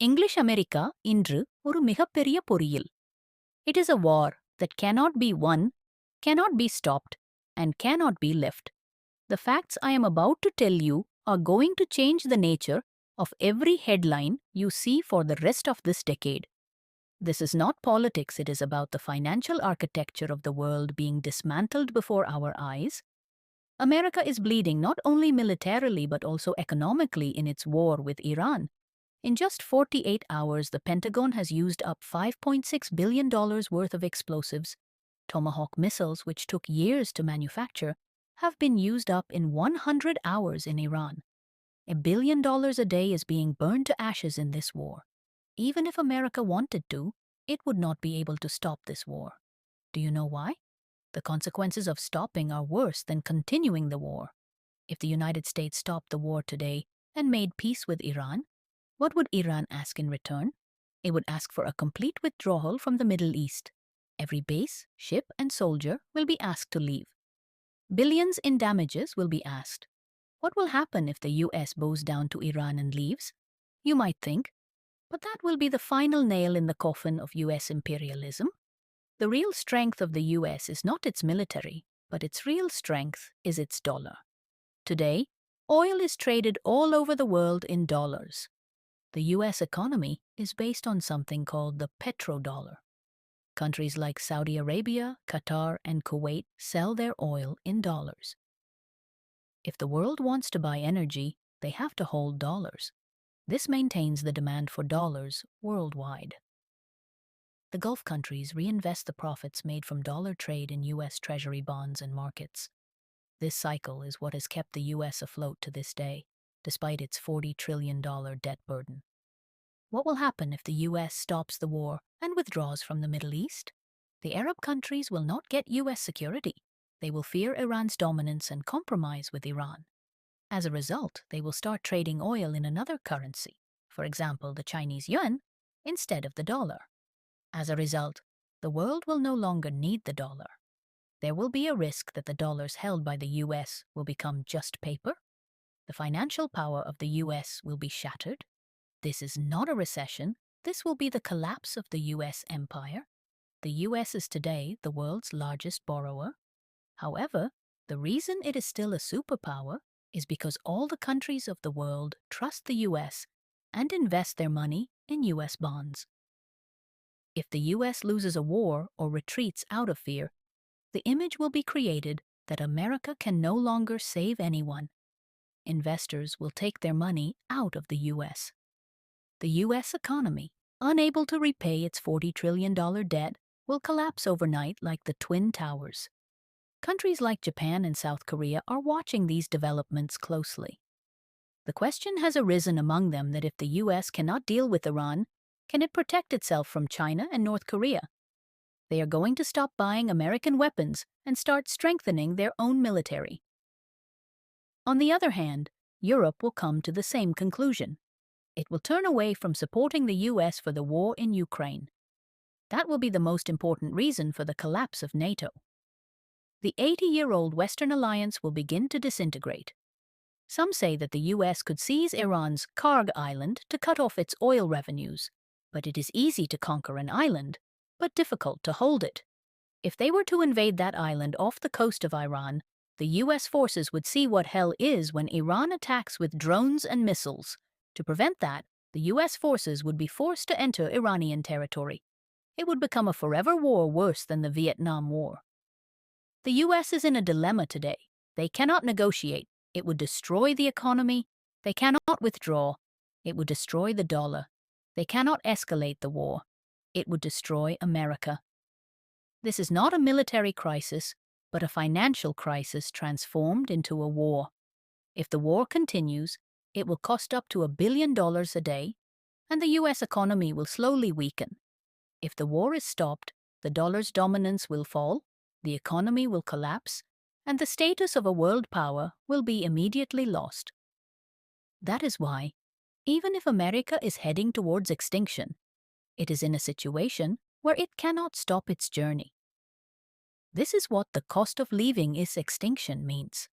English America இன்று ஒரு மிகப்பெரிய பொறியில். It is a war that cannot be won, cannot be stopped, and cannot be left. The facts I am about to tell you are going to change the nature of every headline you see for the rest of this decade. This is not politics, it is about the financial architecture of the world being dismantled before our eyes. America is bleeding not only militarily but also economically in its war with Iran. In just 48 hours, the Pentagon has used up $5.6 billion worth of explosives. Tomahawk missiles, which took years to manufacture, have been used up in 100 hours in Iran. $1 billion a day is being burned to ashes in this war. Even if America wanted to, it would not be able to stop this war. Do you know why? The consequences of stopping are worse than continuing the war. If the United States stopped the war today and made peace with Iran, what would Iran ask in return? It would ask for a complete withdrawal from the Middle East. Every base, ship, and soldier will be asked to leave. Billions in damages will be asked. What will happen if the US bows down to Iran and leaves? You might think, but that will be the final nail in the coffin of US imperialism. The real strength of the US is not its military, but its real strength is its dollar. Today, oil is traded all over the world in dollars. The US economy is based on something called the petrodollar. Countries like Saudi Arabia, Qatar, and Kuwait sell their oil in dollars. If the world wants to buy energy, they have to hold dollars. This maintains the demand for dollars worldwide. The Gulf countries reinvest the profits made from dollar trade in US Treasury bonds and markets. This cycle is what has kept the US afloat to this day, despite its $40 trillion debt burden. What will happen if the US stops the war and withdraws from the Middle East? The Arab countries will not get US security. They will fear Iran's dominance and compromise with Iran. As a result, they will start trading oil in another currency, for example, the Chinese yuan, instead of the dollar. As a result, the world will no longer need the dollar. There will be a risk that the dollars held by the US will become just paper. The financial power of the US will be shattered. This is not a recession. This will be the collapse of the US empire. The US is today the world's largest borrower. However, the reason it is still a superpower is because all the countries of the world trust the US and invest their money in US bonds. If the US loses a war or retreats out of fear, the image will be created that America can no longer save anyone. Investors will take their money out of the US. The US economy, unable to repay its $40 trillion debt, will collapse overnight like the Twin Towers. Countries like Japan and South Korea are watching these developments closely. The question has arisen among them that if the US cannot deal with Iran, can it protect itself from China and North Korea? They are going to stop buying American weapons and start strengthening their own military. On the other hand, Europe will come to the same conclusion. It will turn away from supporting the US for the war in Ukraine. That will be the most important reason for the collapse of NATO. The 80-year-old Western alliance will begin to disintegrate. Some say that the US could seize Iran's Karg Island to cut off its oil revenues, but it is easy to conquer an island, but difficult to hold it. If they were to invade that island off the coast of Iran, the US forces would see what hell is when Iran attacks with drones and missiles. To prevent that, the US forces would be forced to enter Iranian territory. It would become a forever war worse than the Vietnam War. The US is in a dilemma today. They cannot negotiate. It would destroy the economy. They cannot withdraw. It would destroy the dollar. They cannot escalate the war. It would destroy America. This is not a military crisis, but a financial crisis transformed into a war. If the war continues, it will cost up to $1 billion a day, and the US economy will slowly weaken. If the war is stopped, the dollar's dominance will fall, the economy will collapse, and the status of a world power will be immediately lost. That is why, even if America is heading towards extinction, it is in a situation where it cannot stop its journey. This is what the cost of leaving is extinction means.